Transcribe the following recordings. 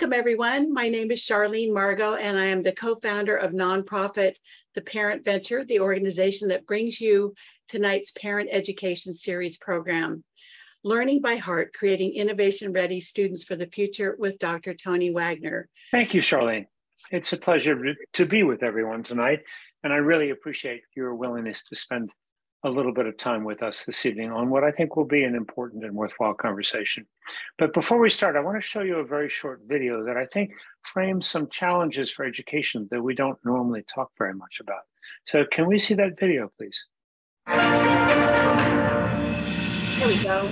Welcome, everyone. My name is Charlene Margot, and I am the co-founder of nonprofit The Parent Venture, the organization that brings you tonight's Parent Education Series program, Learning by Heart, Creating Innovation-Ready Students for the Future with Dr. Tony Wagner. Thank you, Charlene. It's a pleasure to be with everyone tonight, and I really appreciate your willingness to spend a little bit of time with us this evening on what I think will be an important and worthwhile conversation. But before we start, I want to show you a very short video that I think frames some challenges for education that we don't normally talk very much about. So can we see that video, please? Here we go.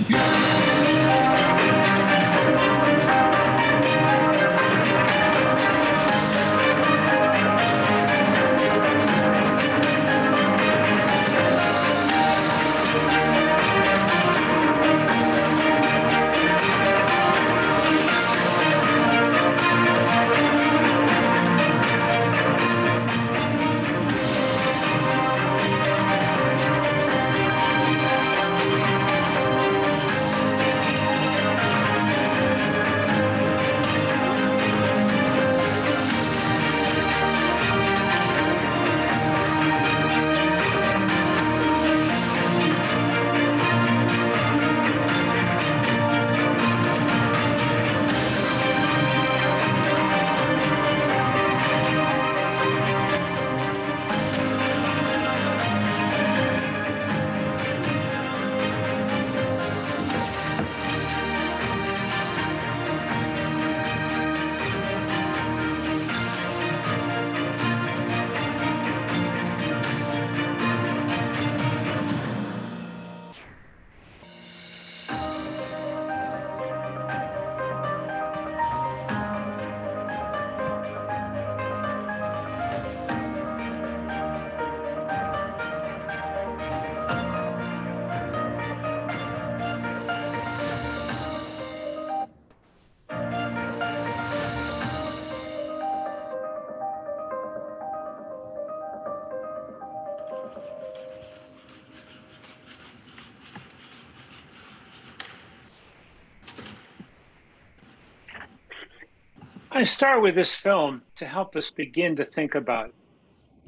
I start with this film to help us begin to think about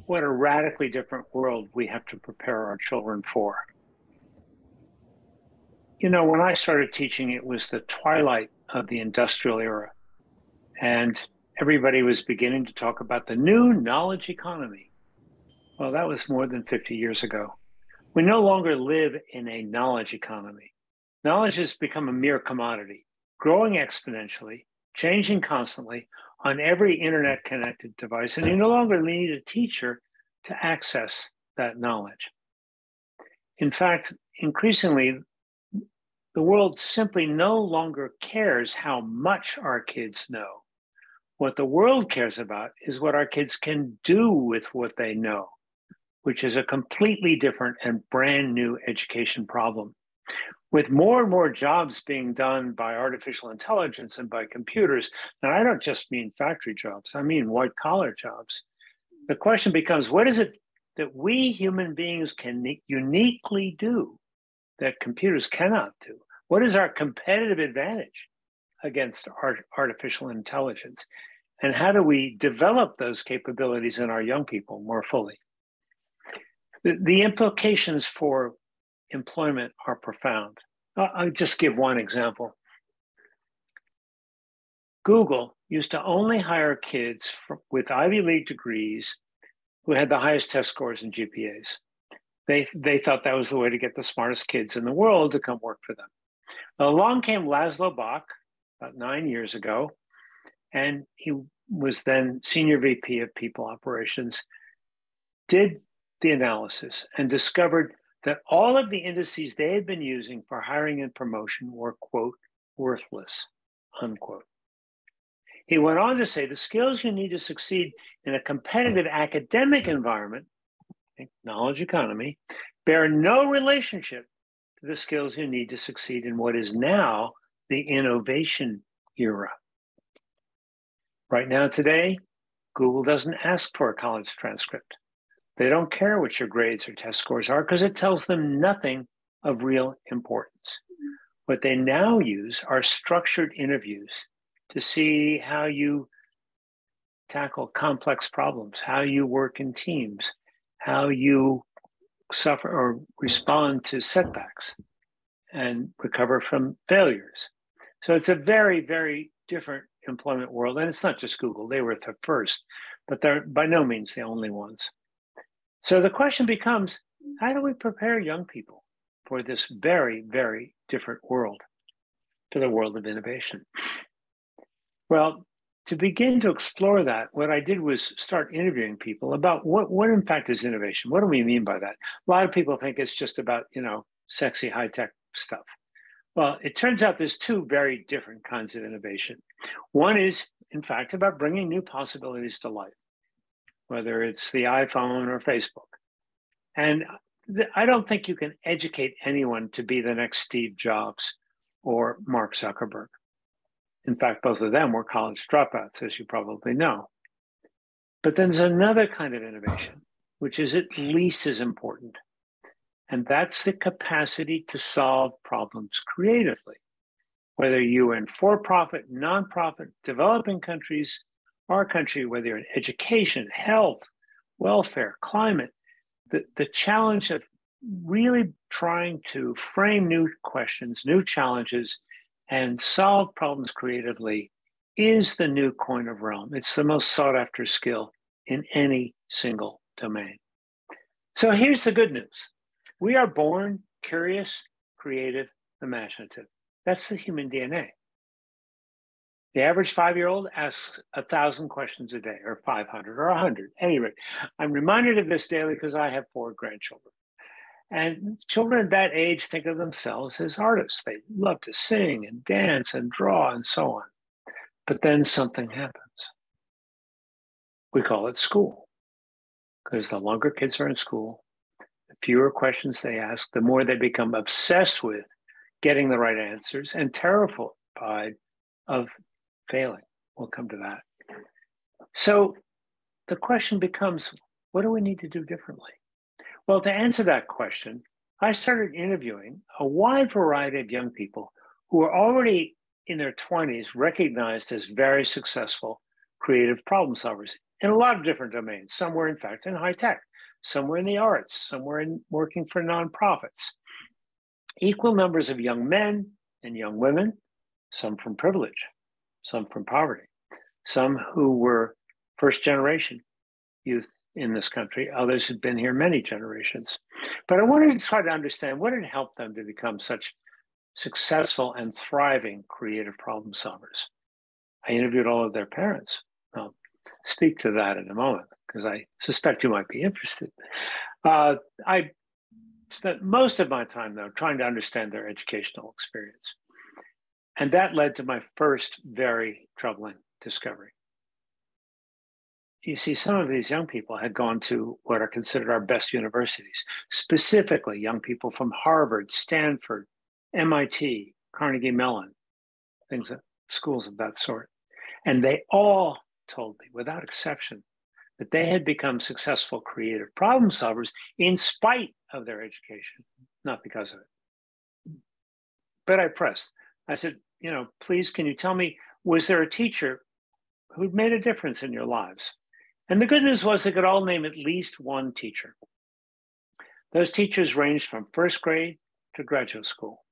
what a radically different world we have to prepare our children for. You know, when I started teaching, it was the twilight of the industrial era, and everybody was beginning to talk about the new knowledge economy. Well, that was more than 50 years ago. We no longer live in a knowledge economy. Knowledge has become a mere commodity, growing exponentially, changing constantly on every internet-connected device, and you no longer need a teacher to access that knowledge. In fact, increasingly, the world simply no longer cares how much our kids know. What the world cares about is what our kids can do with what they know, which is a completely different and brand new education problem. With more and more jobs being done by artificial intelligence and by computers, and I don't just mean factory jobs, I mean white-collar jobs, the question becomes, what is it that we human beings can uniquely do that computers cannot do? What is our competitive advantage against artificial intelligence? And how do we develop those capabilities in our young people more fully? The implications for employment are profound. I'll just give one example. Google used to only hire kids with Ivy League degrees who had the highest test scores and GPAs. They thought that was the way to get the smartest kids in the world to come work for them. Along came Laszlo Bock about 9 years ago, and he was then Senior VP of People Operations, did the analysis and discovered that all of the indices they had been using for hiring and promotion were, quote, worthless, unquote. He went on to say the skills you need to succeed in a competitive academic environment, knowledge economy, bear no relationship to the skills you need to succeed in what is now the innovation era. Right now, today, Google doesn't ask for a college transcript. They don't care what your grades or test scores are because it tells them nothing of real importance. What they now use are structured interviews to see how you tackle complex problems, how you work in teams, how you suffer or respond to setbacks and recover from failures. So it's a very, very different employment world. And it's not just Google, they were the first, but they're by no means the only ones. So the question becomes, how do we prepare young people for this very, very different world, for the world of innovation? Well, to begin to explore that, what I did was start interviewing people about what in fact is innovation. What do we mean by that? A lot of people think it's just about, sexy high-tech stuff. Well, it turns out there's two very different kinds of innovation. One is, in fact, about bringing new possibilities to life, whether it's the iPhone or Facebook. And I don't think you can educate anyone to be the next Steve Jobs or Mark Zuckerberg. In fact, both of them were college dropouts, as you probably know. But then there's another kind of innovation, which is at least as important. And that's the capacity to solve problems creatively. Whether you're in for-profit, nonprofit, developing countries, our country, whether you're in education, health, welfare, climate, the challenge of really trying to frame new questions, new challenges, and solve problems creatively is the new coin of realm. It's the most sought after skill in any single domain. So here's the good news. We are born curious, creative, imaginative. That's the human DNA. The average 5-year-old asks 1,000 questions a day, or 500, or 100. Anyway, I'm reminded of this daily because I have 4 grandchildren. And children at that age think of themselves as artists. They love to sing and dance and draw and so on. But then something happens. We call it school, because the longer kids are in school, the fewer questions they ask, the more they become obsessed with getting the right answers and terrified of failing. We'll come to that. So the question becomes, what do we need to do differently? Well, to answer that question, I started interviewing a wide variety of young people who are already in their 20s recognized as very successful creative problem solvers in a lot of different domains. Some were, in fact, in high tech, some were in the arts, some were in working for nonprofits. Equal numbers of young men and young women, some from privilege, some from poverty, some who were first generation youth in this country, others had been here many generations. But I wanted to try to understand what had helped them to become such successful and thriving creative problem solvers. I interviewed all of their parents. I'll speak to that in a moment because I suspect you might be interested. I spent most of my time, though, trying to understand their educational experience. And that led to my first very troubling discovery. You see, some of these young people had gone to what are considered our best universities, specifically young people from Harvard, Stanford, MIT, Carnegie Mellon, schools of that sort. And they all told me, without exception, that they had become successful creative problem solvers in spite of their education, not because of it. But I pressed. I said, please, can you tell me, was there a teacher who'd made a difference in your lives? And the good news was they could all name at least one teacher. Those teachers ranged from first grade to graduate school.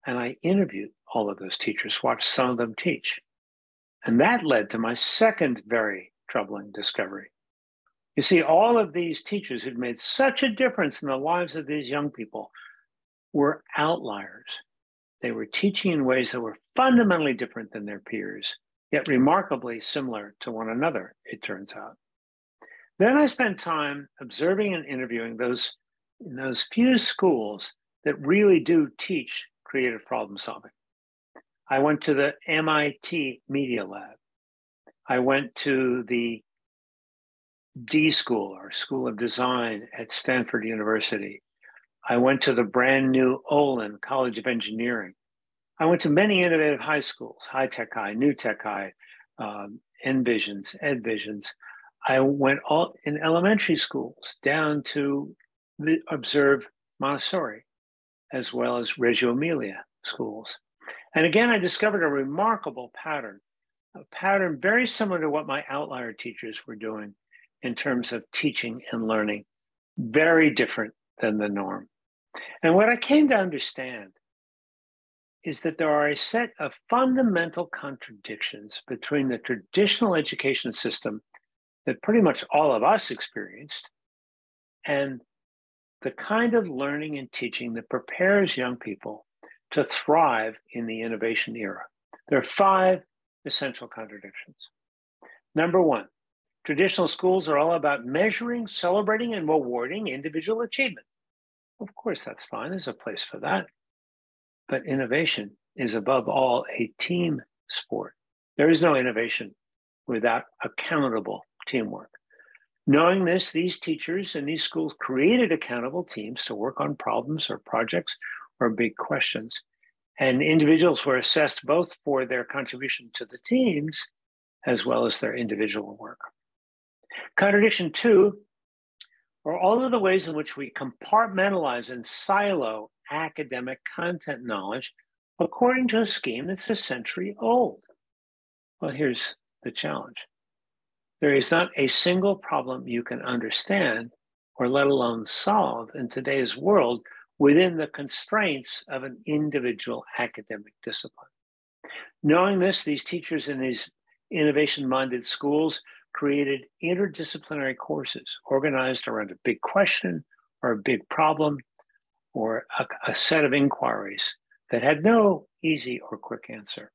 And I interviewed all of those teachers, watched some of them teach. And that led to my second very troubling discovery. You see, all of these teachers who'd made such a difference in the lives of these young people were outliers. They were teaching in ways that were fundamentally different than their peers, yet remarkably similar to one another, it turns out. Then I spent time observing and interviewing those few schools that really do teach creative problem solving. I went to the MIT Media Lab. I went to the D School, or School of Design at Stanford University. I went to the brand new Olin College of Engineering. I went to many innovative high schools, High Tech High, New Tech High, Envisions, Edvisions. I went all in elementary schools down to observe Montessori, as well as Reggio Emilia schools. And again, I discovered a remarkable pattern a pattern very similar to what my outlier teachers were doing in terms of teaching and learning, very different than the norm. And what I came to understand is that there are a set of fundamental contradictions between the traditional education system that pretty much all of us experienced and the kind of learning and teaching that prepares young people to thrive in the innovation era. There are 5 essential contradictions. Number 1, traditional schools are all about measuring, celebrating, and rewarding individual achievement. Of course, that's fine. There's a place for that. But innovation is above all a team sport. There is no innovation without accountable teamwork. Knowing this, these teachers and these schools created accountable teams to work on problems or projects or big questions. And individuals were assessed both for their contribution to the teams as well as their individual work. Contradiction 2 are all of the ways in which we compartmentalize and silo academic content knowledge according to a scheme that's a century old. Well, here's the challenge. There is not a single problem you can understand or let alone solve in today's world within the constraints of an individual academic discipline. Knowing this, these teachers in these innovation-minded schools created interdisciplinary courses organized around a big question or a big problem or a set of inquiries that had no easy or quick answer.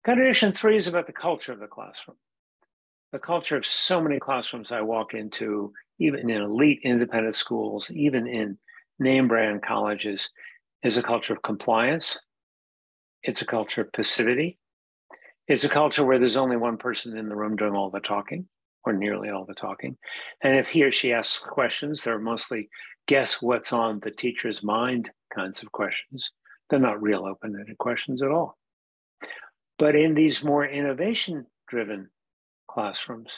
Contradiction 3 is about the culture of the classroom. The culture of so many classrooms I walk into, even in elite independent schools, even in name brand colleges, is a culture of compliance. It's a culture of passivity. It's a culture where there's only one person in the room doing all the talking, or nearly all the talking. And if he or she asks questions, they're mostly guess what's on the teacher's mind kinds of questions. They're not real open-ended questions at all. But in these more innovation-driven classrooms,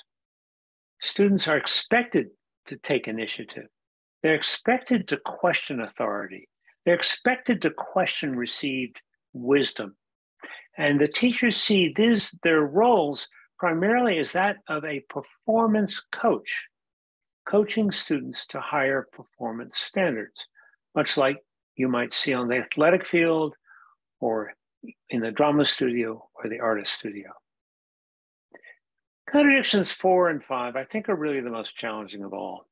students are expected to take initiative. They're expected to question authority. They're expected to question received wisdom. And the teachers see their roles primarily as that of a performance coach, coaching students to higher performance standards, much like you might see on the athletic field or in the drama studio or the artist studio. Contradictions 4 and 5, I think, are really the most challenging of all.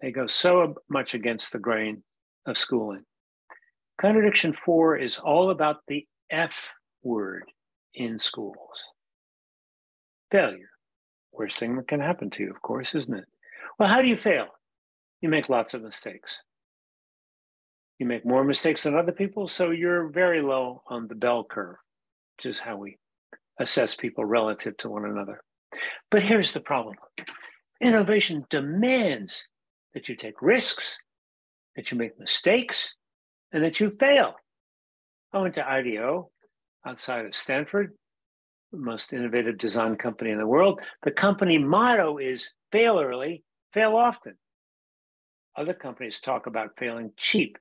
They go so much against the grain of schooling. Contradiction 4 is all about the F word in schools. Failure. Worst thing that can happen to you, of course, isn't it? Well, how do you fail? You make lots of mistakes. You make more mistakes than other people, so you're very low on the bell curve, which is how we assess people relative to one another. But here's the problem. Innovation demands that you take risks, that you make mistakes, and that you fail. I went to IDEO outside of Stanford, the most innovative design company in the world. The company motto is fail early, fail often. Other companies talk about failing cheap,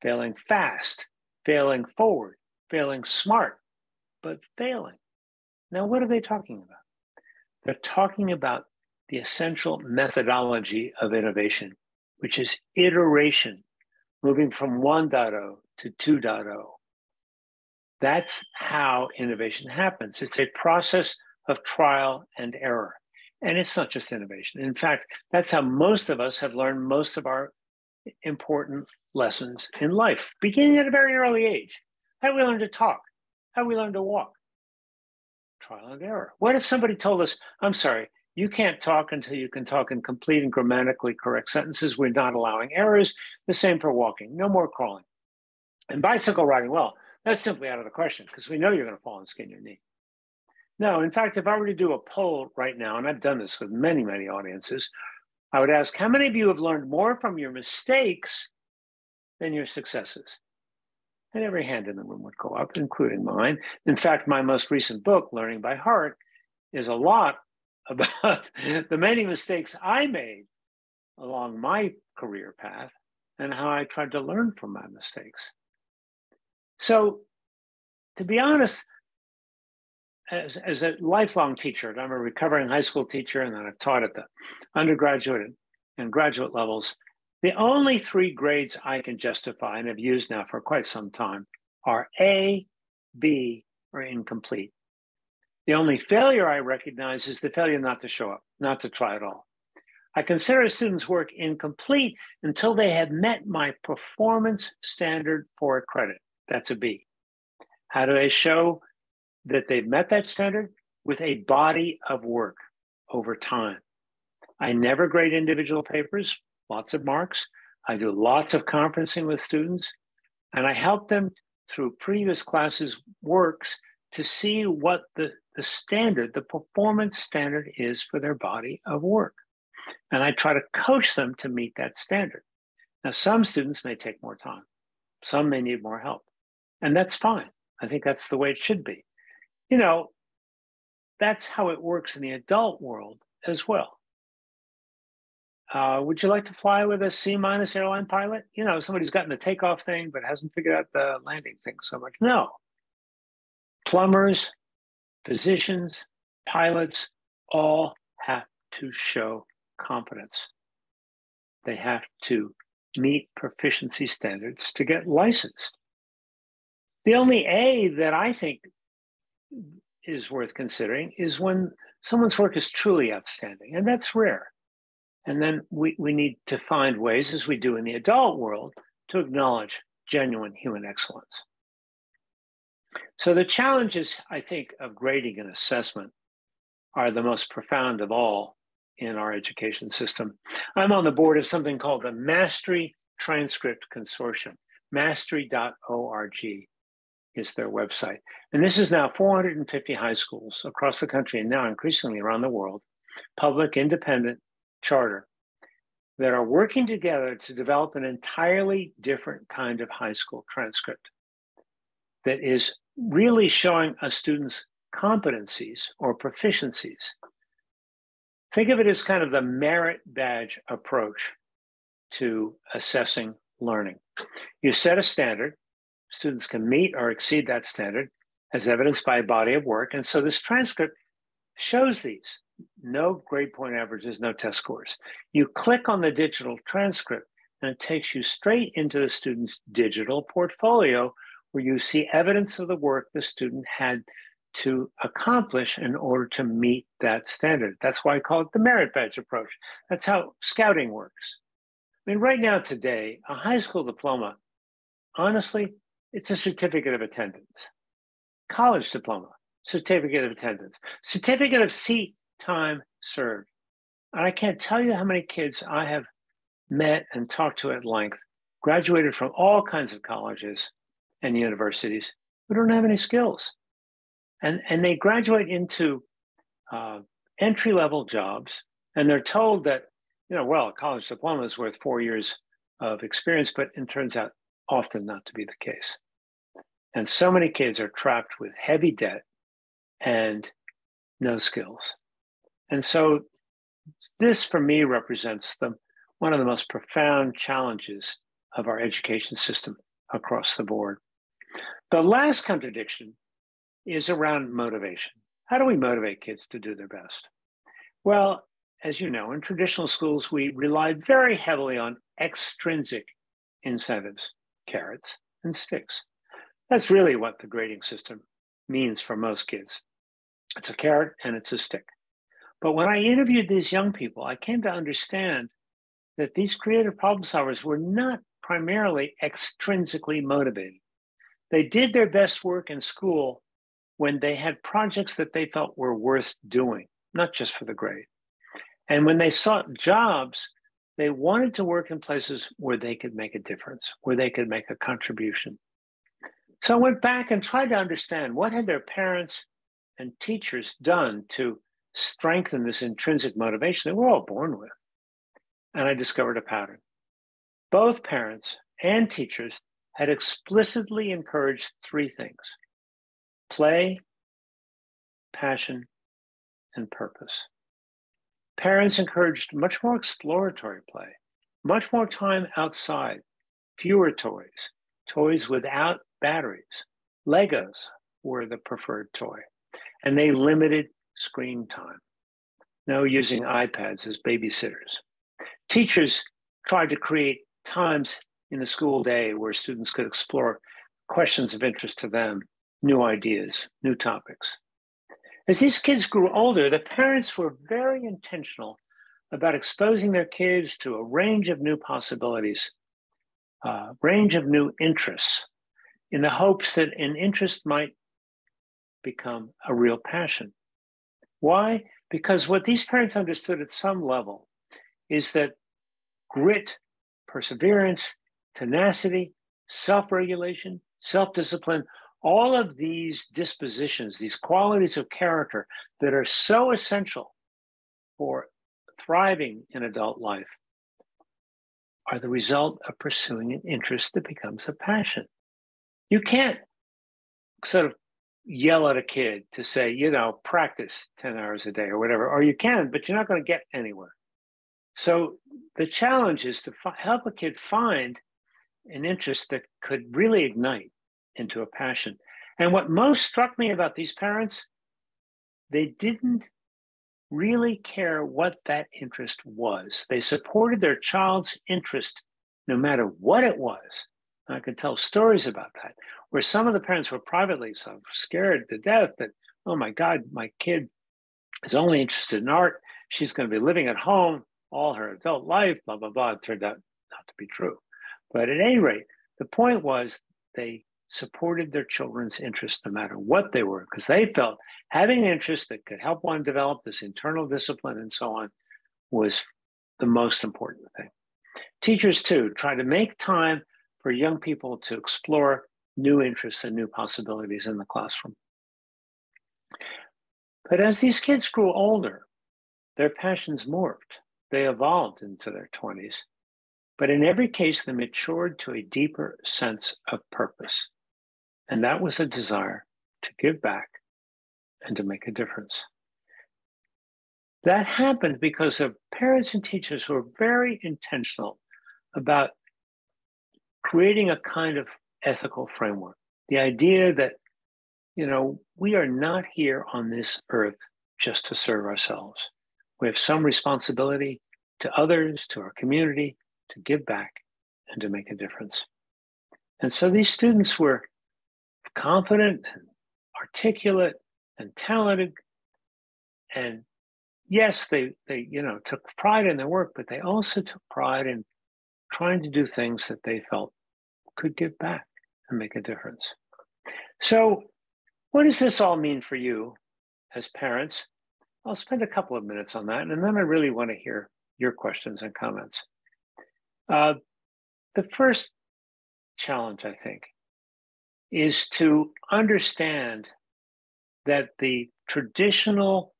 failing fast, failing forward, failing smart, but failing. Now, what are they talking about? They're talking about the essential methodology of innovation, which is iteration, moving from 1.0 to 2.0. That's how innovation happens. It's a process of trial and error. And it's not just innovation. In fact, that's how most of us have learned most of our important lessons in life, beginning at a very early age. How do we learn to talk? How do we learn to walk? Trial and error. What if somebody told us, I'm sorry, you can't talk until you can talk in complete and grammatically correct sentences. We're not allowing errors. The same for walking. No more crawling. And bicycle riding, well, that's simply out of the question because we know you're going to fall and skin your knee. No, in fact, if I were to do a poll right now, and I've done this with many, many audiences, I would ask, how many of you have learned more from your mistakes than your successes? And every hand in the room would go up, including mine. In fact, my most recent book, Learning by Heart, is a lot about the many mistakes I made along my career path and how I tried to learn from my mistakes. So, to be honest, as a lifelong teacher, I'm a recovering high school teacher, and then I've taught at the undergraduate and graduate levels. The only three grades I can justify and have used now for quite some time are A, B, or incomplete. The only failure I recognize is the failure not to show up, not to try at all. I consider a student's work incomplete until they have met my performance standard for a credit. That's a B. How do they show that they've met that standard? With a body of work over time. I never grade individual papers, lots of marks. I do lots of conferencing with students, and I help them through previous classes' works to see what the standard, the performance standard is for their body of work. And I try to coach them to meet that standard. Now, some students may take more time. Some may need more help. And that's fine. I think that's the way it should be. You know, that's how it works in the adult world as well. Would you like to fly with a C- airline pilot? You know, somebody's gotten the takeoff thing, but hasn't figured out the landing thing so much. No. Plumbers, physicians, pilots all have to show competence. They have to meet proficiency standards to get licensed. The only A that I think is worth considering is when someone's work is truly outstanding, and that's rare. And then we need to find ways, as we do in the adult world, to acknowledge genuine human excellence. So the challenges, I think, of grading and assessment are the most profound of all in our education system. I'm on the board of something called the Mastery Transcript Consortium. Mastery.org is their website. And this is now 450 high schools across the country, and now increasingly around the world, public, independent, charter, that are working together to develop an entirely different kind of high school transcript that is really showing a student's competencies or proficiencies. Think of it as kind of the merit badge approach to assessing learning. You set a standard, students can meet or exceed that standard as evidenced by a body of work. And so this transcript shows these. No grade point averages, no test scores. You click on the digital transcript and it takes you straight into the student's digital portfolio where you see evidence of the work the student had to accomplish in order to meet that standard. That's why I call it the merit badge approach. That's how scouting works. I mean, right now today, a high school diploma, honestly, it's a certificate of attendance. College diploma, certificate of attendance. Certificate of seat time served. And I can't tell you how many kids I have met and talked to at length, graduated from all kinds of colleges and universities who don't have any skills. And they graduate into entry-level jobs, and they're told that, you know, well, a college diploma is worth 4 years of experience, but it turns out often not to be the case. And so many kids are trapped with heavy debt and no skills. And so this, for me, represents one of the most profound challenges of our education system across the board. The last contradiction is around motivation. How do we motivate kids to do their best? Well, as you know, in traditional schools, we relied very heavily on extrinsic incentives, carrots and sticks. That's really what the grading system means for most kids. It's a carrot and it's a stick. But when I interviewed these young people, I came to understand that these creative problem solvers were not primarily extrinsically motivated. They did their best work in school when they had projects that they felt were worth doing, not just for the grade. And when they sought jobs, they wanted to work in places where they could make a difference, where they could make a contribution. So I went back and tried to understand what had their parents and teachers done to strengthen this intrinsic motivation that we're all born with. And I discovered a pattern. Both parents and teachers had explicitly encouraged three things: play, passion, and purpose. Parents encouraged much more exploratory play, much more time outside, fewer toys, toys without batteries. Legos were the preferred toy. And they limited screen time. No using iPads as babysitters. Teachers tried to create times in the school day where students could explore questions of interest to them, new ideas, new topics. As these kids grew older, the parents were very intentional about exposing their kids to a range of new possibilities, a range of new interests, in the hopes that an interest might become a real passion. Why? Because what these parents understood at some level is that grit, perseverance, tenacity, self-regulation, self-discipline, all of these dispositions, these qualities of character that are so essential for thriving in adult life are the result of pursuing an interest that becomes a passion. You can't sort of yell at a kid to say, practice 10 hours a day or whatever, or you can, but you're not going to get anywhere. So the challenge is to help a kid find an interest that could really ignite into a passion. And what most struck me about these parents, they didn't really care what that interest was. They supported their child's interest no matter what it was. I could tell stories about that, where some of the parents were privately so scared to death that, oh my God, my kid is only interested in art. She's going to be living at home all her adult life, blah, blah, blah. It turned out not to be true. But at any rate, the point was they supported their children's interests no matter what they were, because they felt having an interest that could help one develop this internal discipline and so on was the most important thing. Teachers, too, try to make time for young people to explore new interests and new possibilities in the classroom. But as these kids grew older, their passions morphed. They evolved into their 20s. But in every case, they matured to a deeper sense of purpose. And that was a desire to give back and to make a difference. That happened because of parents and teachers who were very intentional about creating a kind of ethical framework. The idea that, we are not here on this earth just to serve ourselves. We have some responsibility to others, to our community, to give back and to make a difference. And so these students were confident and articulate and talented. And yes, they took pride in their work, but they also took pride in trying to do things that they felt could give back and make a difference. So what does this all mean for you as parents? I'll spend a couple of minutes on that, and then I really want to hear your questions and comments. The first challenge, I think, is to understand that the traditional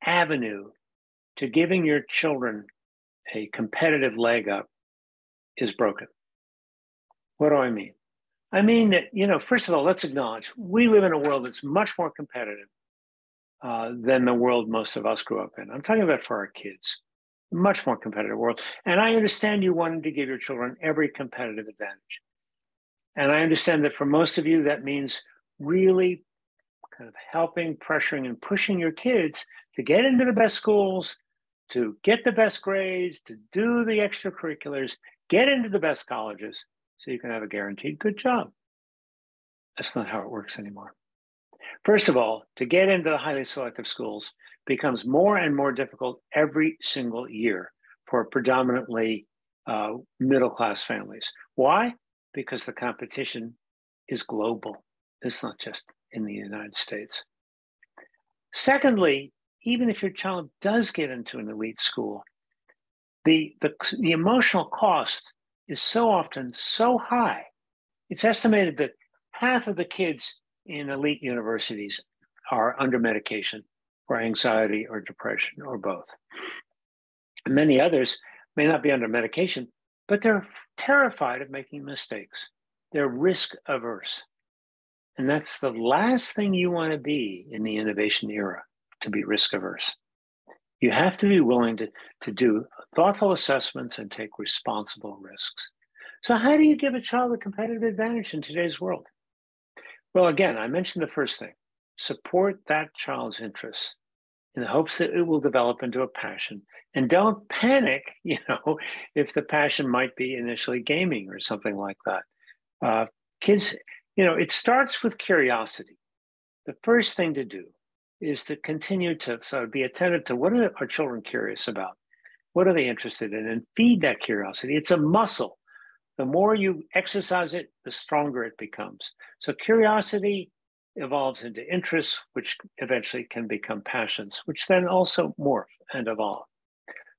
avenue to giving your children a competitive leg up is broken. What do I mean? I mean that, first of all, let's acknowledge we live in a world that's much more competitive than the world most of us grew up in. I'm talking about for our kids, much more competitive world. And I understand you wanting to give your children every competitive advantage. And I understand that for most of you, that means really kind of helping, pressuring, and pushing your kids to get into the best schools, to get the best grades, to do the extracurriculars, get into the best colleges, so you can have a guaranteed good job. That's not how it works anymore. First of all, to get into the highly selective schools becomes more and more difficult every single year for predominantly middle-class families. Why? Because the competition is global. It's not just in the United States. Secondly, even if your child does get into an elite school, the emotional cost is so often so high. It's estimated that half of the kids in elite universities are under medication for anxiety or depression or both. And many others may not be under medication, but they're terrified of making mistakes. They're risk averse. And that's the last thing you want to be in the innovation era, to be risk averse. You have to be willing to do thoughtful assessments and take responsible risks. So how do you give a child a competitive advantage in today's world? Well, again, I mentioned the first thing. support that child's interests in the hopes that it will develop into a passion. And don't panic, if the passion might be initially gaming or something like that. Kids, it starts with curiosity. The first thing to do is to continue to sort of be attentive to what are our children curious about? What are they interested in? And feed that curiosity. It's a muscle. The more you exercise it, the stronger it becomes. So curiosity evolves into interests, which eventually can become passions, which then also morph and evolve.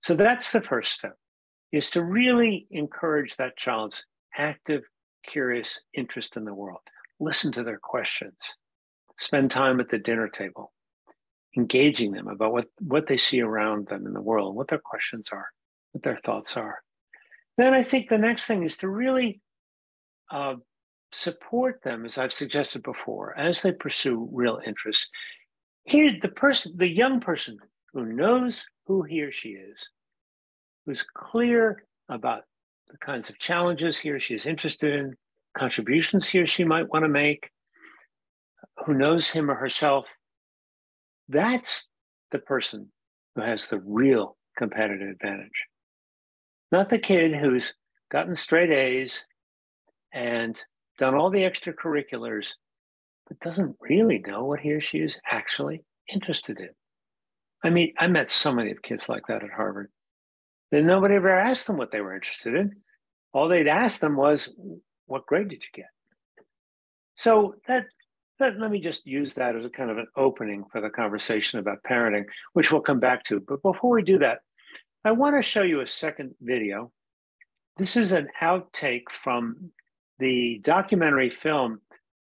So that's the first step, is to really encourage that child's active, curious interest in the world. Listen to their questions. Spend time at the dinner table, engaging them about what they see around them in the world, what their questions are, what their thoughts are. Then I think the next thing is to really support them, as I've suggested before, as they pursue real interests. Here's the young person who knows who he or she is, who's clear about the kinds of challenges he or she is interested in, contributions he or she might want to make, who knows him or herself. That's the person who has the real competitive advantage. Not the kid who's gotten straight A's and done all the extracurriculars, but doesn't really know what he or she is actually interested in. I mean, I met so many kids like that at Harvard. Then nobody ever asked them what they were interested in. All they'd ask them was, what grade did you get? So let me just use that as a kind of an opening for the conversation about parenting, which we'll come back to. But before we do that, I want to show you a second video. This is an outtake from the documentary film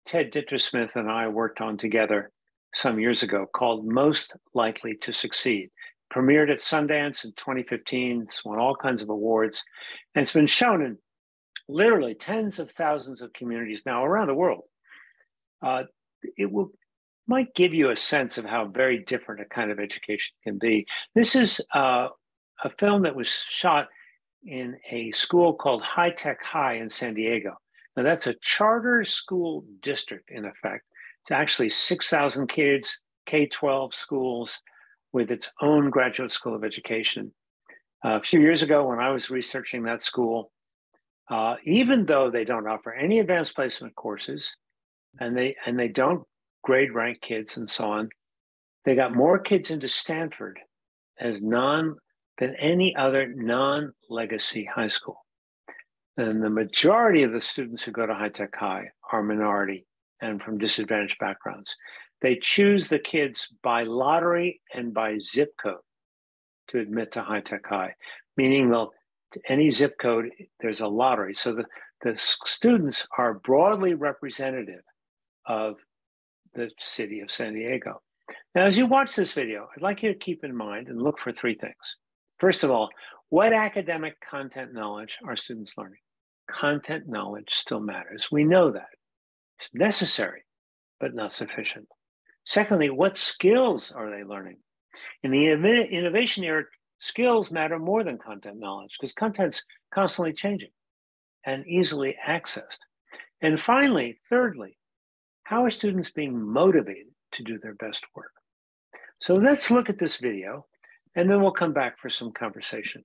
Ted Dittersmith and I worked on together some years ago called Most Likely to Succeed. Premiered at Sundance in 2015. It's won all kinds of awards. And it's been shown in literally tens of thousands of communities now around the world. Might give you a sense of how very different a kind of education can be. This is a film that was shot in a school called High Tech High in San Diego. Now that's a charter school district in effect. It's actually 6,000 kids, K-12 schools with its own graduate school of education. A few years ago when I was researching that school, even though they don't offer any advanced placement courses and they don't grade rank kids and so on, they got more kids into Stanford than any other non-legacy high school. And the majority of the students who go to High Tech High are minority and from disadvantaged backgrounds. They choose the kids by lottery and by zip code to admit to High Tech High, meaning any zip code, there's a lottery. So the students are broadly representative of the city of San Diego. Now, as you watch this video, I'd like you to keep in mind and look for three things. First of all, what academic content knowledge are students learning? Content knowledge still matters. We know that. It's necessary, but not sufficient. Secondly, what skills are they learning? In the innovation era, skills matter more than content knowledge because content's constantly changing and easily accessed. And finally, thirdly, how are students being motivated to do their best work? So let's look at this video, and then we'll come back for some conversation.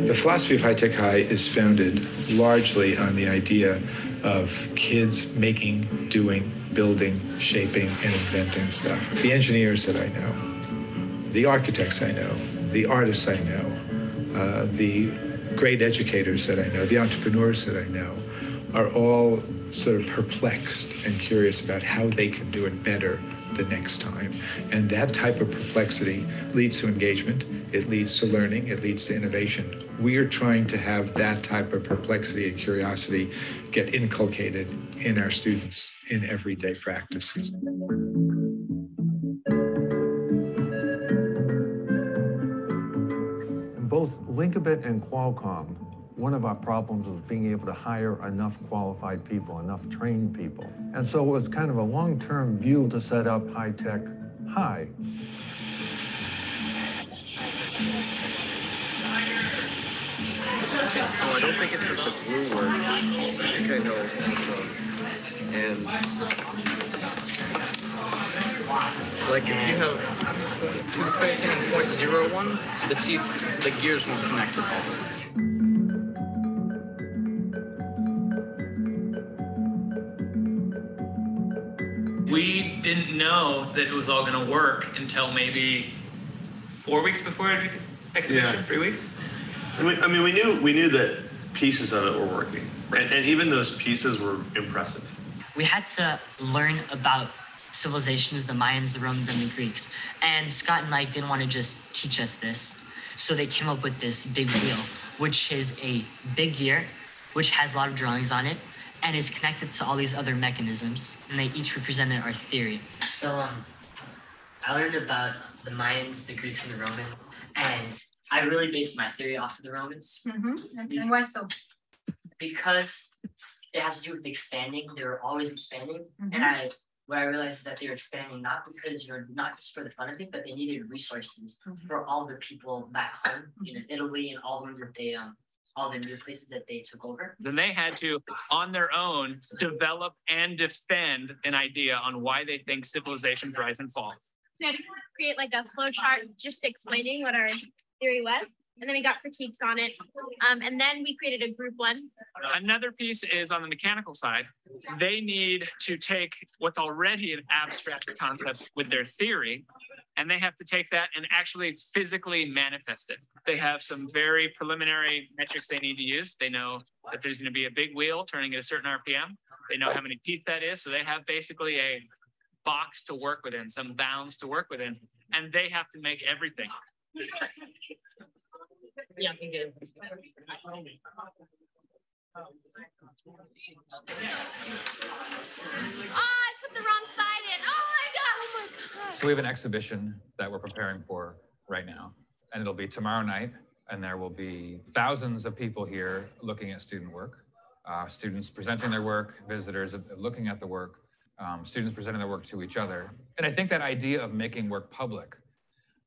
The philosophy of High Tech High is founded largely on the idea of kids making, doing, building, shaping, and inventing stuff. The engineers that I know, the architects I know, the artists I know, the great educators that I know, the entrepreneurs that I know, are all sort of perplexed and curious about how they can do it better the next time. And that type of perplexity leads to engagement, it leads to learning, it leads to innovation. We are trying to have that type of perplexity and curiosity get inculcated in our students in everyday practices. Both Linkabit and Qualcomm One of our problems was being able to hire enough qualified people, enough trained people. And so it was kind of a long-term view to set up high-tech high. No, I don't think it's that the glue worked. I think I know. And like if you have two spacing and 0.01, the gears won't connect at all. We didn't know that it was all going to work until maybe 4 weeks before our exhibition, Yeah. 3 weeks. I mean, we knew that pieces of it were working, and even those pieces were impressive. We had to learn about civilizations, the Mayans, the Romans, and the Greeks. And Scott and Mike didn't want to just teach us this, so they came up with this big wheel, which is a big gear, which has a lot of drawings on it, and is connected to all these other mechanisms, and they each represented our theory. So I learned about the Mayans, the Greeks, and the Romans, and I really based my theory off of the Romans. Mm-hmm. And why so? Because it has to do with expanding. They were always expanding, and what I realized is that they were expanding not because not just for the fun of it, but they needed resources for all the people back home in Italy and all the ones that they all the new places that they took over. Then they had to, on their own, develop and defend an idea on why they think civilizations rise and fall. We had to create like a flow chart just explaining what our theory was. And then we got critiques on it. And then we created a group one. Another piece is on the mechanical side. They need to take what's already an abstract concept with their theory, and they have to take that and actually physically manifest it. They have some very preliminary metrics they need to use. They know that there's going to be a big wheel turning at a certain RPM. They know how many teeth that is. So they have basically a box to work within, some bounds to work within, and they have to make everything. Yeah, I think it. I put the wrong side in. Oh my God. So we have an exhibition that we're preparing for right now, and it'll be tomorrow night, and there will be thousands of people here looking at student work, students presenting their work, visitors looking at the work, students presenting their work to each other. And I think that idea of making work public,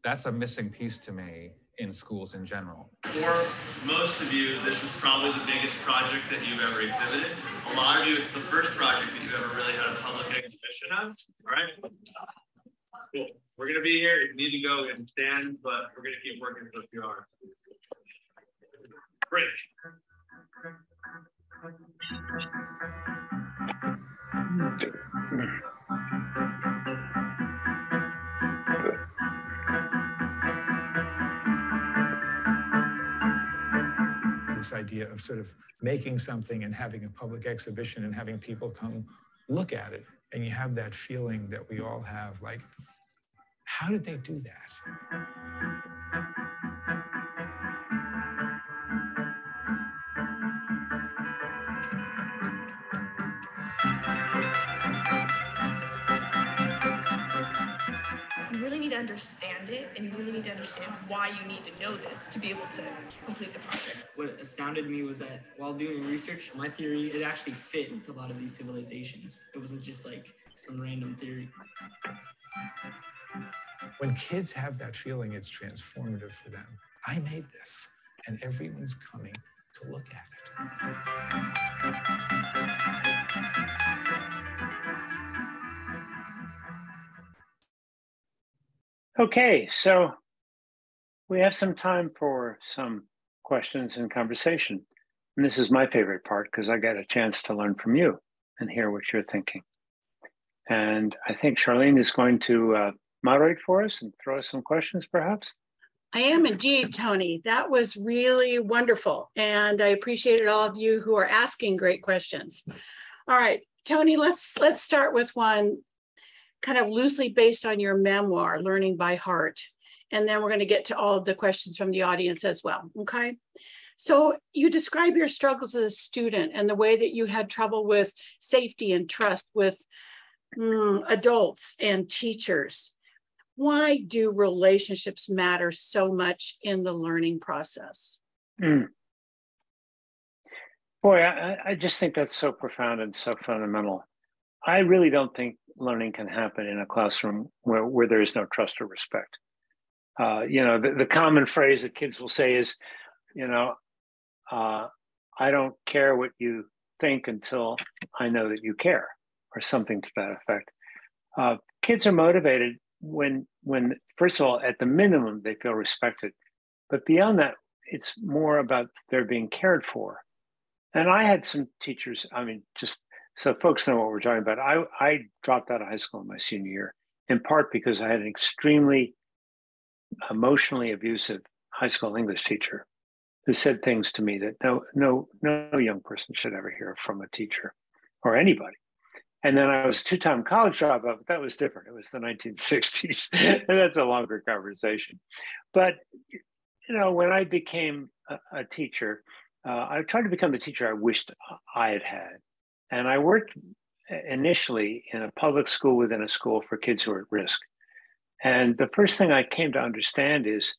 that's a missing piece to me in schools in general. For most of you, this is probably the biggest project that you've ever exhibited. A lot of you, it's the first project that you've ever really had a public exhibition of, right? Cool. We're gonna be here. If you need to go and stand, but we're gonna keep working until you are. Break. This idea of sort of making something and having a public exhibition and having people come look at it. And you have that feeling that we all have, like, how did they do that? You really need to understand it, and you really need to understand why you need to know this to be able to complete the project. What astounded me was that while doing research, my theory, it actually fit with a lot of these civilizations. It wasn't just like some random theory. When kids have that feeling, it's transformative for them. I made this, and everyone's coming to look at it. Okay, so we have some time for some questions and conversation. And this is my favorite part because I get a chance to learn from you and hear what you're thinking. And I think Charlene is going to moderate for us and throw us some questions, perhaps. I am indeed, Tony. That was really wonderful. And I appreciated all of you who are asking great questions. All right, Tony, let's start with one kind of loosely based on your memoir, Learning by Heart. And then we're going to get to all of the questions from the audience as well, okay? So you describe your struggles as a student and the way that you had trouble with safety and trust with adults and teachers. Why do relationships matter so much in the learning process? Boy, I just think that's so profound and so fundamental. I really don't think learning can happen in a classroom where there is no trust or respect. The common phrase that kids will say is, I don't care what you think until I know that you care, or something to that effect. Kids are motivated when, first of all, at the minimum, they feel respected. But beyond that, it's more about their being cared for. And I had some teachers, just so folks know what we're talking about. I dropped out of high school in my senior year, in part because I had an extremely emotionally abusive high school English teacher who said things to me that no young person should ever hear from a teacher or anybody. And then I was a two-time college dropout, but that was different. It was the 1960s, and that's a longer conversation. But when I became a teacher, I tried to become the teacher I wished I had had. And I worked initially in a public school within a school for kids who are at risk. And the first thing I came to understand is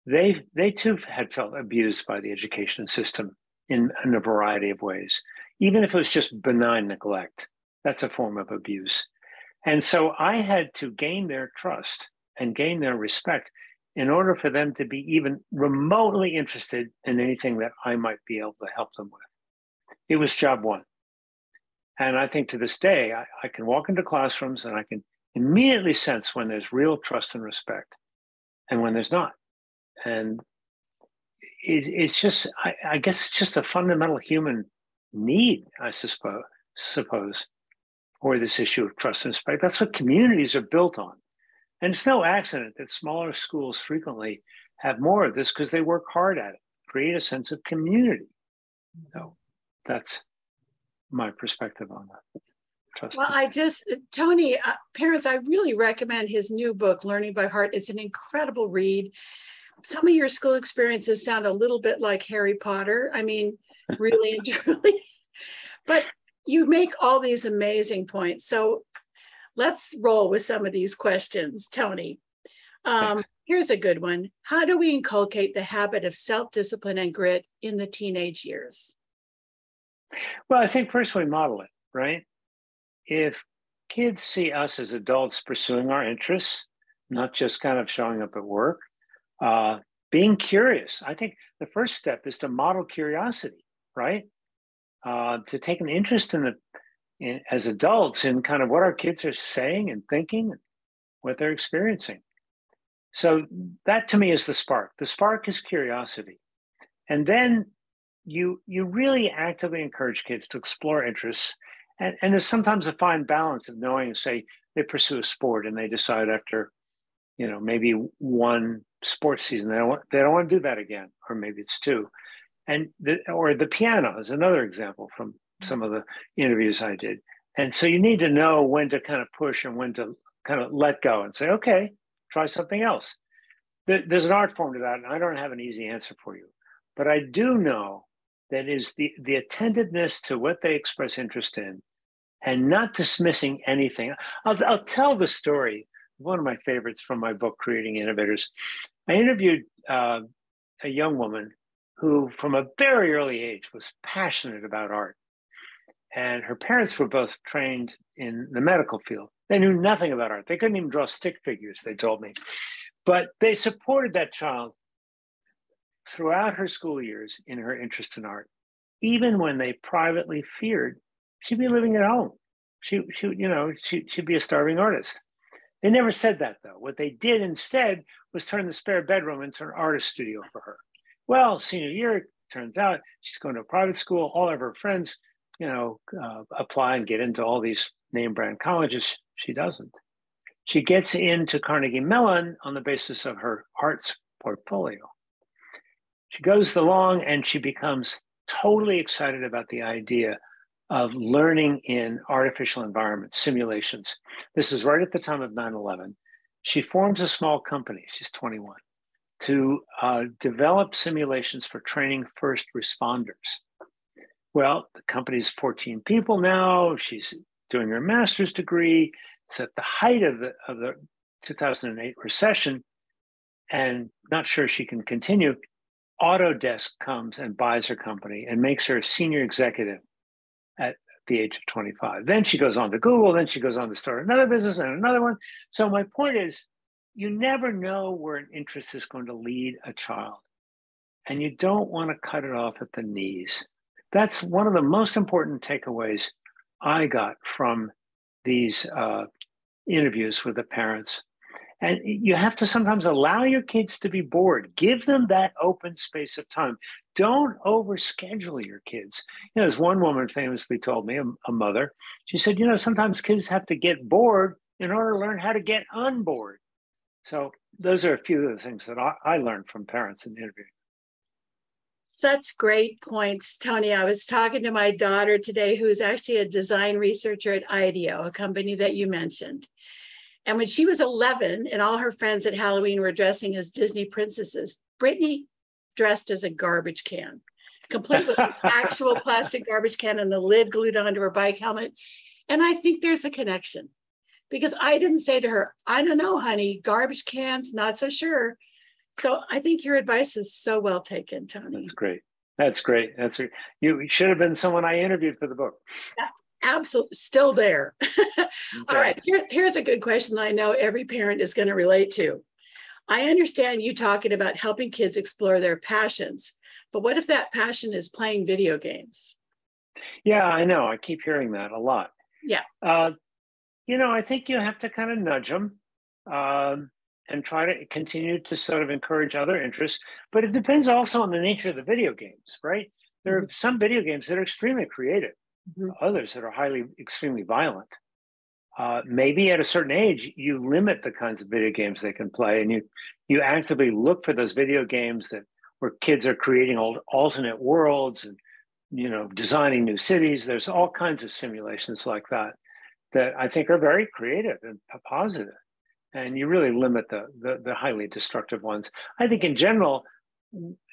they too had felt abused by the education system in a variety of ways, even if it was just benign neglect. That's a form of abuse. And so I had to gain their trust and gain their respect in order for them to be even remotely interested in anything that I might be able to help them with. It was job one. And I think to this day, I can walk into classrooms and I can immediately sense when there's real trust and respect and when there's not. And it's just, I guess it's just a fundamental human need, I suppose, for this issue of trust and respect. That's what communities are built on. And it's no accident that smaller schools frequently have more of this because they work hard at it, create a sense of community. So that's my perspective on that. Trust. Well, Tony, parents, I really recommend his new book, Learning by Heart. It's an incredible read. Some of your school experiences sound a little bit like Harry Potter. Really and truly. But you make all these amazing points. So let's roll with some of these questions, Tony. Here's a good one. How do we inculcate the habit of self-discipline and grit in the teenage years? Well, I think first we model it, right? If kids see us as adults pursuing our interests, not just kind of showing up at work, being curious. I think the first step is to model curiosity, right? To take an interest as adults in kind of what our kids are saying and thinking, and what they're experiencing. So that to me is the spark. The spark is curiosity. And then you really actively encourage kids to explore interests. And there's sometimes a fine balance of knowing, say, they pursue a sport and they decide after, maybe one sports season, they don't want to do that again, or maybe it's two. And the piano is another example from some of the interviews I did. And so you need to know when to kind of push and when to kind of let go and say, okay, try something else. There's an art form to that, and I don't have an easy answer for you. But I do know that is the attentiveness to what they express interest in and not dismissing anything. I'll tell the story, one of my favorites from my book, Creating Innovators. I interviewed a young woman who, from a very early age, was passionate about art. And her parents were both trained in the medical field. They knew nothing about art. They couldn't even draw stick figures, they told me. But they supported that child throughout her school years in her interest in art, even when they privately feared she'd be living at home. She'd be a starving artist. They never said that, though. What they did instead was turn the spare bedroom into an artist studio for her. Well, senior year, it turns out she's going to a private school. All of her friends, apply and get into all these name brand colleges. She doesn't. She gets into Carnegie Mellon on the basis of her arts portfolio. She goes along and she becomes totally excited about the idea of learning in artificial environments, simulations. This is right at the time of 9/11. She forms a small company, she's 21, to develop simulations for training first responders. Well, the company's 14 people now. She's doing her master's degree. It's at the height of the 2008 recession, and not sure she can continue. Autodesk comes and buys her company and makes her a senior executive at the age of 25. Then she goes on to Google, then she goes on to start another business and another one. So my point is, you never know where an interest is going to lead a child. And you don't want to cut it off at the knees. That's one of the most important takeaways I got from these interviews with the parents. And you have to sometimes allow your kids to be bored. Give them that open space of time. Don't overschedule your kids. You know, as one woman famously told me, a mother, she said, you know, sometimes kids have to get bored in order to learn how to get unbored. So those are a few of the things that I learned from parents in the interview. Such great points, Tony. I was talking to my daughter today, who is actually a design researcher at IDEO, a company that you mentioned. And when she was 11 and all her friends at Halloween were dressing as Disney princesses, Brittany dressed as a garbage can, complete with an actual plastic garbage can and the lid glued onto her bike helmet. And I think there's a connection, because I didn't say to her, I don't know, honey, garbage cans, not so sure. So I think your advice is so well taken, Tony. That's great. That's great. You should have been someone I interviewed for the book. Yeah, absolutely. Still there. Okay. All right. Here's a good question that I know every parent is going to relate to. I understand you talking about helping kids explore their passions, but what if that passion is playing video games? Yeah, I know. I keep hearing that a lot. Yeah. You know, I think you have to kind of nudge them and try to continue to sort of encourage other interests. But it depends also on the nature of the video games, right? There are some video games that are extremely creative, others that are extremely violent. Maybe at a certain age, you limit the kinds of video games they can play, and you actively look for those video games where kids are creating alternate worlds and, you know, designing new cities. There's all kinds of simulations like that I think are very creative and positive. And you really limit the highly destructive ones. I think in general,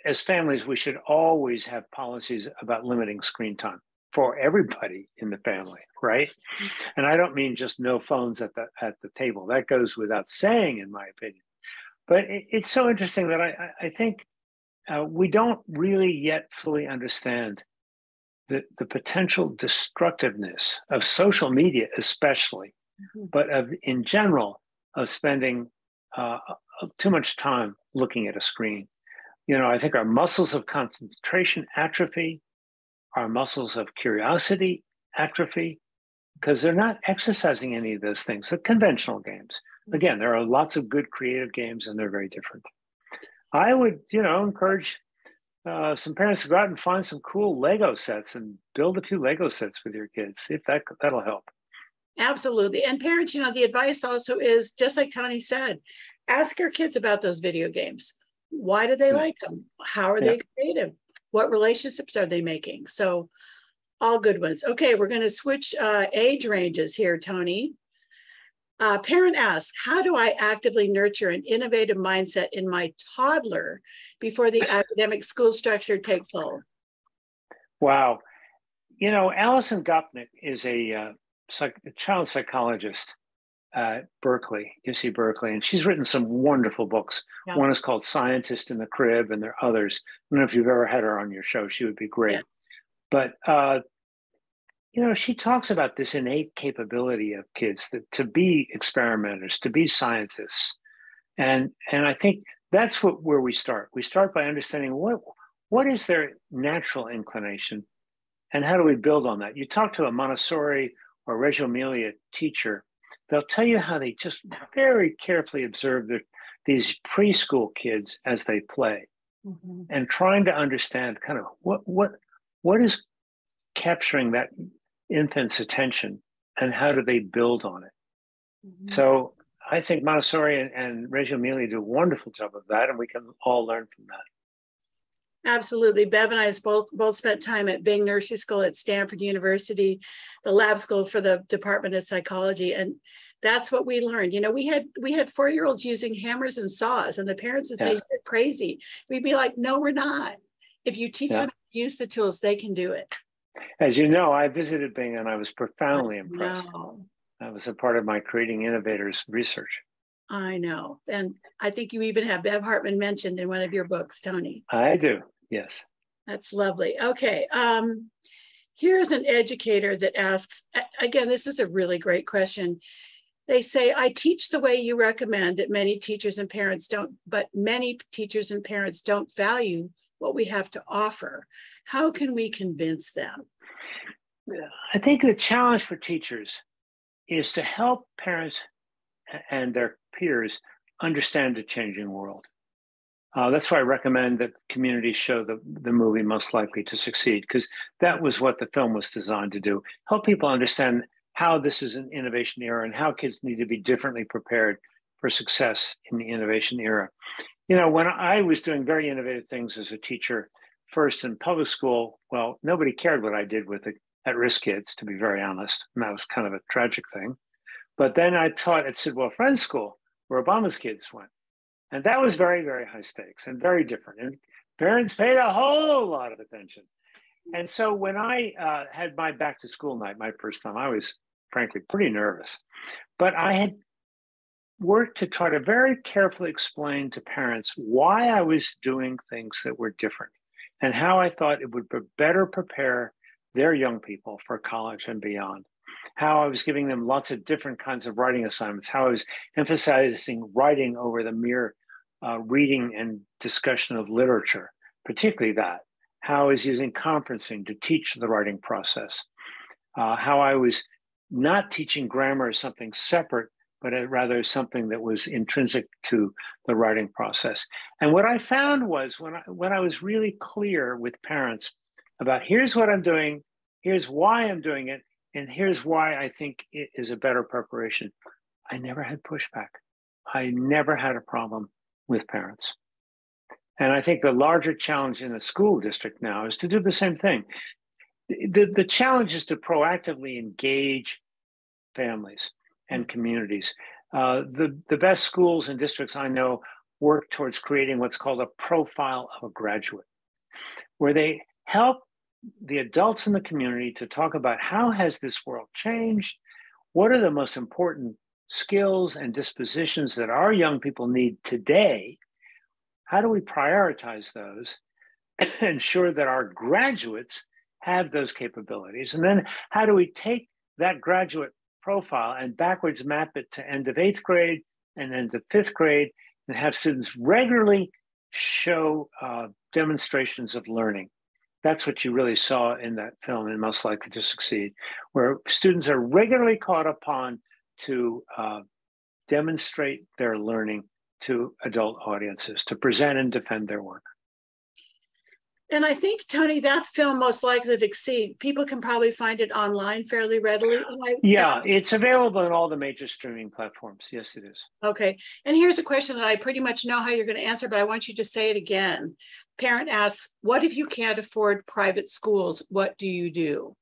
as families, we should always have policies about limiting screen time for everybody in the family, right? And I don't mean just no phones at the table. That goes without saying, in my opinion. But it's so interesting that I think we don't really yet fully understand the potential destructiveness of social media, especially, but in general, of spending too much time looking at a screen. You know, I think our muscles of concentration atrophy, our muscles of curiosity atrophy, because they're not exercising any of those things. The conventional games. Again, there are lots of good creative games, and they're very different. I would, you know, encourage some parents to go out and find some cool Lego sets and build a few Lego sets with your kids. See if that'll help. Absolutely. And parents, you know, the advice also is, just like Tony said, ask your kids about those video games. Why do they like them? How are they creative? What relationships are they making? So all good ones. Okay, we're going to switch age ranges here, Tony. Parent asks, how do I actively nurture an innovative mindset in my toddler before the academic school structure takes hold? Wow. You know, Alison Gopnik is a child psychologist at Berkeley, UC Berkeley, and she's written some wonderful books. Yeah. One is called Scientist in the Crib, and there are others. I don't know if you've ever had her on your show. She would be great. Yeah. But, you know, she talks about this innate capability of kids to be experimenters, to be scientists. And I think that's where we start. We start by understanding what is their natural inclination and how do we build on that? You talk to a Montessori or Reggio Emilia teacher, they'll tell you how they just very carefully observe these preschool kids as they play, and trying to understand kind of what is capturing that infant's attention and how do they build on it. So I think Montessori and Reggio Emilia do a wonderful job of that, and we can all learn from that. Absolutely. Bev and I both spent time at Bing Nursery School at Stanford University, the lab school for the Department of Psychology. And that's what we learned. You know, we had 4-year-olds using hammers and saws, and the parents would say, you're crazy. We'd be like, no, we're not. If you teach them to use the tools, they can do it. As you know, I visited Bing and I was profoundly impressed. That was a part of my Creating Innovators research. I know. And I think you even have Bev Hartman mentioned in one of your books, Tony. I do, yes. That's lovely. Okay. Here's an educator that asks, again, this is a really great question. They say, I teach the way you recommend that many teachers and parents don't, but many teachers and parents don't value what we have to offer. How can we convince them? I think the challenge for teachers is to help parents and their peers understand the changing world. That's why I recommend that communities show the movie Most Likely to Succeed, because that was what the film was designed to do. Help people understand how this is an innovation era and how kids need to be differently prepared for success in the innovation era. You know, when I was doing very innovative things as a teacher, first in public school, well, nobody cared what I did with the at-risk kids, to be very honest. And that was kind of a tragic thing. But then I taught at Sidwell Friends School, where Obama's kids went. And that was very, very high stakes and very different. And parents paid a whole lot of attention. And so when I had my back to school night, my first time, I was frankly pretty nervous. But I had worked to try to very carefully explain to parents why I was doing things that were different and how I thought it would better prepare their young people for college and beyond. How I was giving them lots of different kinds of writing assignments, how I was emphasizing writing over the mere reading and discussion of literature, particularly that, how I was using conferencing to teach the writing process, how I was not teaching grammar as something separate, but rather something that was intrinsic to the writing process. And what I found was when I was really clear with parents about here's what I'm doing, here's why I'm doing it, and here's why I think it is a better preparation, I never had pushback. I never had a problem with parents. And I think the larger challenge in a school district now is to do the same thing. The challenge is to proactively engage families and communities. The best schools and districts I know work towards creating what's called a profile of a graduate, where they help the adults in the community to talk about how has this world changed? What are the most important skills and dispositions that our young people need today? How do we prioritize those, ensure that our graduates have those capabilities? And then how do we take that graduate profile and backwards map it to end of 8th grade and end of 5th grade and have students regularly show demonstrations of learning? That's what you really saw in that film in Most Likely to Succeed, where students are regularly called upon to demonstrate their learning to adult audiences, to present and defend their work. And I think, Tony, that film, Most Likely to Succeed, people can probably find it online fairly readily. Yeah, it's available on all the major streaming platforms. Yes, it is. Okay. And here's a question that I pretty much know how you're going to answer, but I want you to say it again. Parent asks, what if you can't afford private schools? What do you do?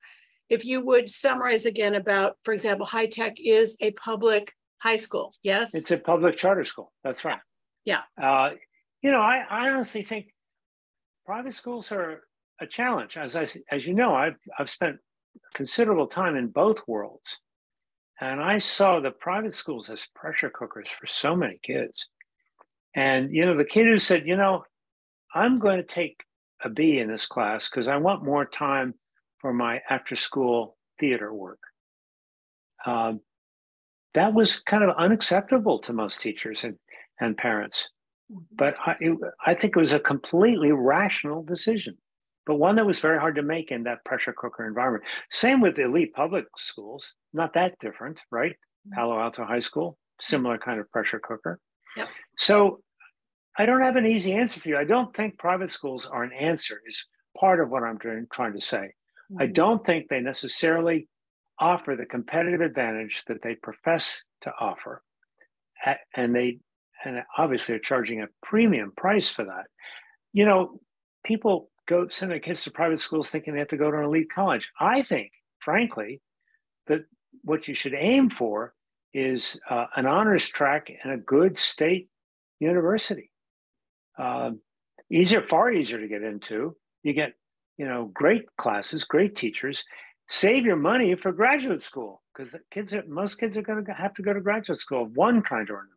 If you would summarize again about, for example, High Tech is a public high school, yes? It's a public charter school. That's right. Yeah. You know, I honestly think private schools are a challenge. As you know, I've spent considerable time in both worlds, and I saw the private schools as pressure cookers for so many kids. And you know, the kid who said, you know, I'm going to take a B in this class because I want more time for my after-school theater work. That was kind of unacceptable to most teachers and parents. But I think it was a completely rational decision, but one that was very hard to make in that pressure cooker environment. Same with elite public schools, not that different, right? Palo Alto High School, similar kind of pressure cooker. Yep. So I don't have an easy answer for you. I don't think private schools are an answer, is part of what I'm trying to say. I don't think they necessarily offer the competitive advantage that they profess to offer. And obviously are charging a premium price for that. You know, people send their kids to private schools thinking they have to go to an elite college. I think, frankly, that what you should aim for is an honors track and a good state university. Far easier to get into. You get, you know, great classes, great teachers. Save your money for graduate school because most kids are going to have to go to graduate school of one kind or another.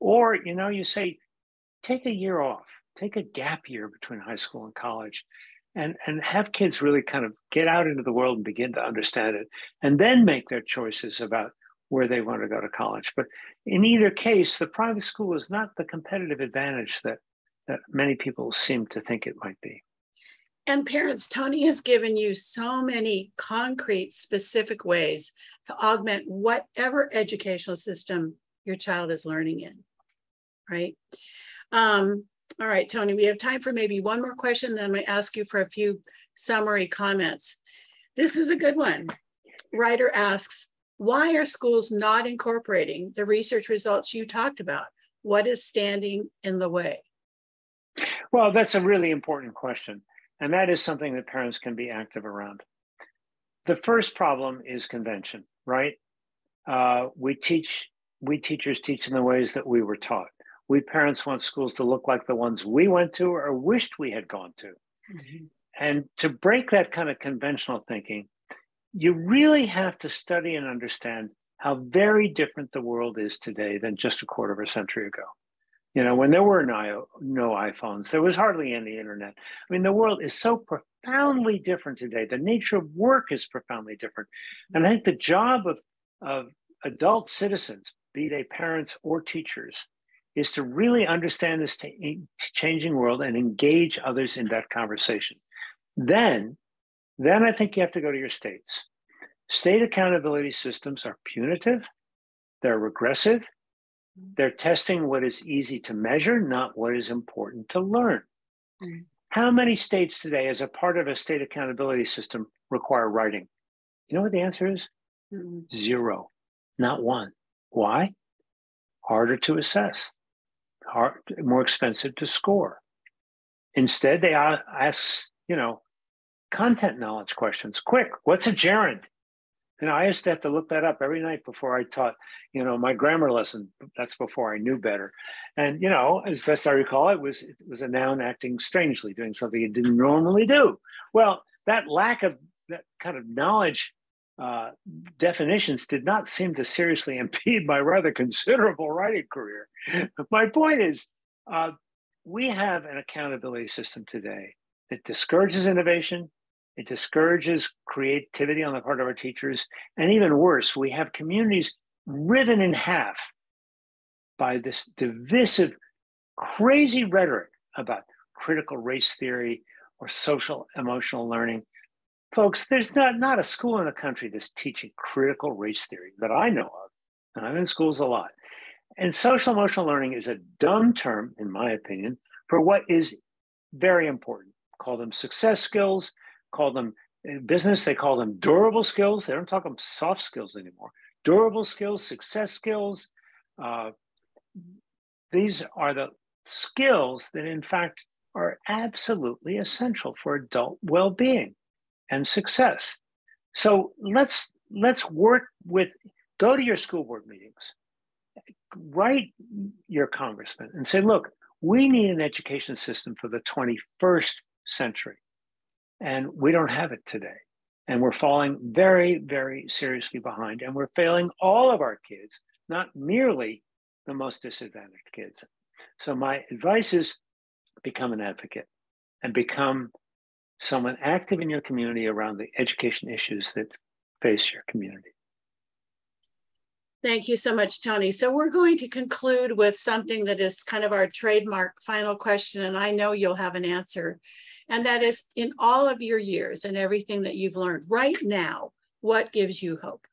Or, you say, take a year off, take a gap year between high school and college, and have kids really kind of get out into the world and begin to understand it, and then make their choices about where they want to go to college. But in either case, the private school is not the competitive advantage that many people seem to think it might be. And parents, Tony has given you so many concrete, specific ways to augment whatever educational system your child is learning in, right? All right, Tony, we have time for maybe one more question, then I'm going to ask you for a few summary comments. This is a good one. Writer asks, why are schools not incorporating the research results you talked about? What is standing in the way? Well, that's a really important question. And that is something that parents can be active around. The first problem is convention, right? We teachers teach in the ways that we were taught. We parents want schools to look like the ones we went to or wished we had gone to. Mm-hmm. And to break that kind of conventional thinking, you really have to study and understand how very different the world is today than just a quarter of a century ago. When there were no iPhones, there was hardly any internet. I mean, the world is so profoundly different today. The nature of work is profoundly different. And I think the job of adult citizens, be they parents or teachers, is to really understand this changing world and engage others in that conversation. Then I think you have to go to your states. State accountability systems are punitive, they're regressive, they're testing what is easy to measure, not what is important to learn. Mm-hmm. How many states today, as a part of a state accountability system, require writing? You know what the answer is? Mm-hmm. 0, not 1. Why? Harder to assess, more expensive to score. Instead, they ask, content knowledge questions. Quick, what's a gerund? I used to have to look that up every night before I taught, my grammar lesson. That's before I knew better. And, as best I recall, it was a noun acting strangely, doing something it didn't normally do. Well, that lack of that kind of knowledge definitions did not seem to seriously impede my rather considerable writing career. My point is, we have an accountability system today that discourages innovation. It discourages creativity on the part of our teachers. And even worse, we have communities riven in half by this divisive, crazy rhetoric about critical race theory or social emotional learning. Folks, there's not a school in the country that's teaching critical race theory that I know of. And I'm in schools a lot. And social emotional learning is a dumb term, in my opinion, for what is very important. Call them success skills. Call them in business, they call them durable skills. They don't talk about soft skills anymore. Durable skills, success skills. These are the skills that, in fact, are absolutely essential for adult well-being and success. So let's go to your school board meetings, write your congressman and say, look, we need an education system for the 21st century. And we don't have it today. And we're falling very, very seriously behind. And we're failing all of our kids, not merely the most disadvantaged kids. So my advice is become an advocate and become someone active in your community around the education issues that face your community. Thank you so much, Tony. So we're going to conclude with something that is kind of our trademark final question, and I know you'll have an answer. And that is, in all of your years and everything that you've learned right now, what gives you hope?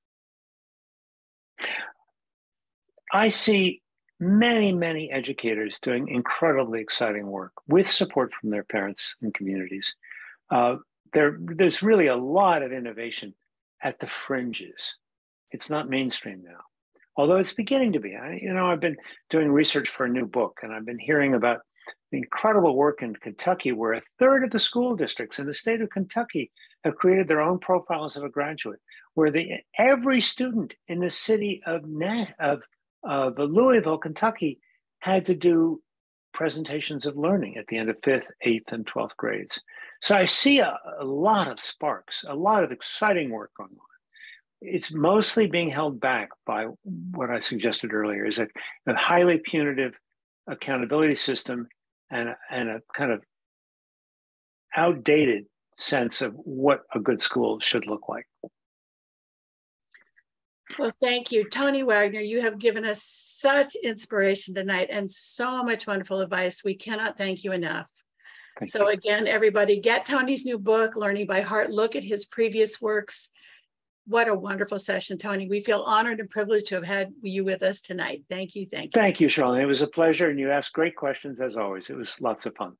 I see many, many educators doing incredibly exciting work with support from their parents and communities. There's really a lot of innovation at the fringes. It's not mainstream now, although it's beginning to be. I've been doing research for a new book, and I've been hearing about the incredible work in Kentucky, where a third of the school districts in the state of Kentucky have created their own profiles of a graduate, where every student in the city of Louisville, Kentucky, had to do presentations of learning at the end of 5th, 8th, and 12th grades. So I see a lot of sparks, a lot of exciting work going on. it's mostly being held back by what I suggested earlier, is a highly punitive accountability system and a kind of outdated sense of what a good school should look like. Well, thank you. Tony Wagner, you have given us such inspiration tonight and so much wonderful advice. We cannot thank you enough. So again, everybody, get Tony's new book, Learning by Heart. Look at his previous works. What a wonderful session, Tony. We feel honored and privileged to have had you with us tonight. Thank you. Thank you. Thank you, Charlene. It was a pleasure, and you asked great questions as always. It was lots of fun.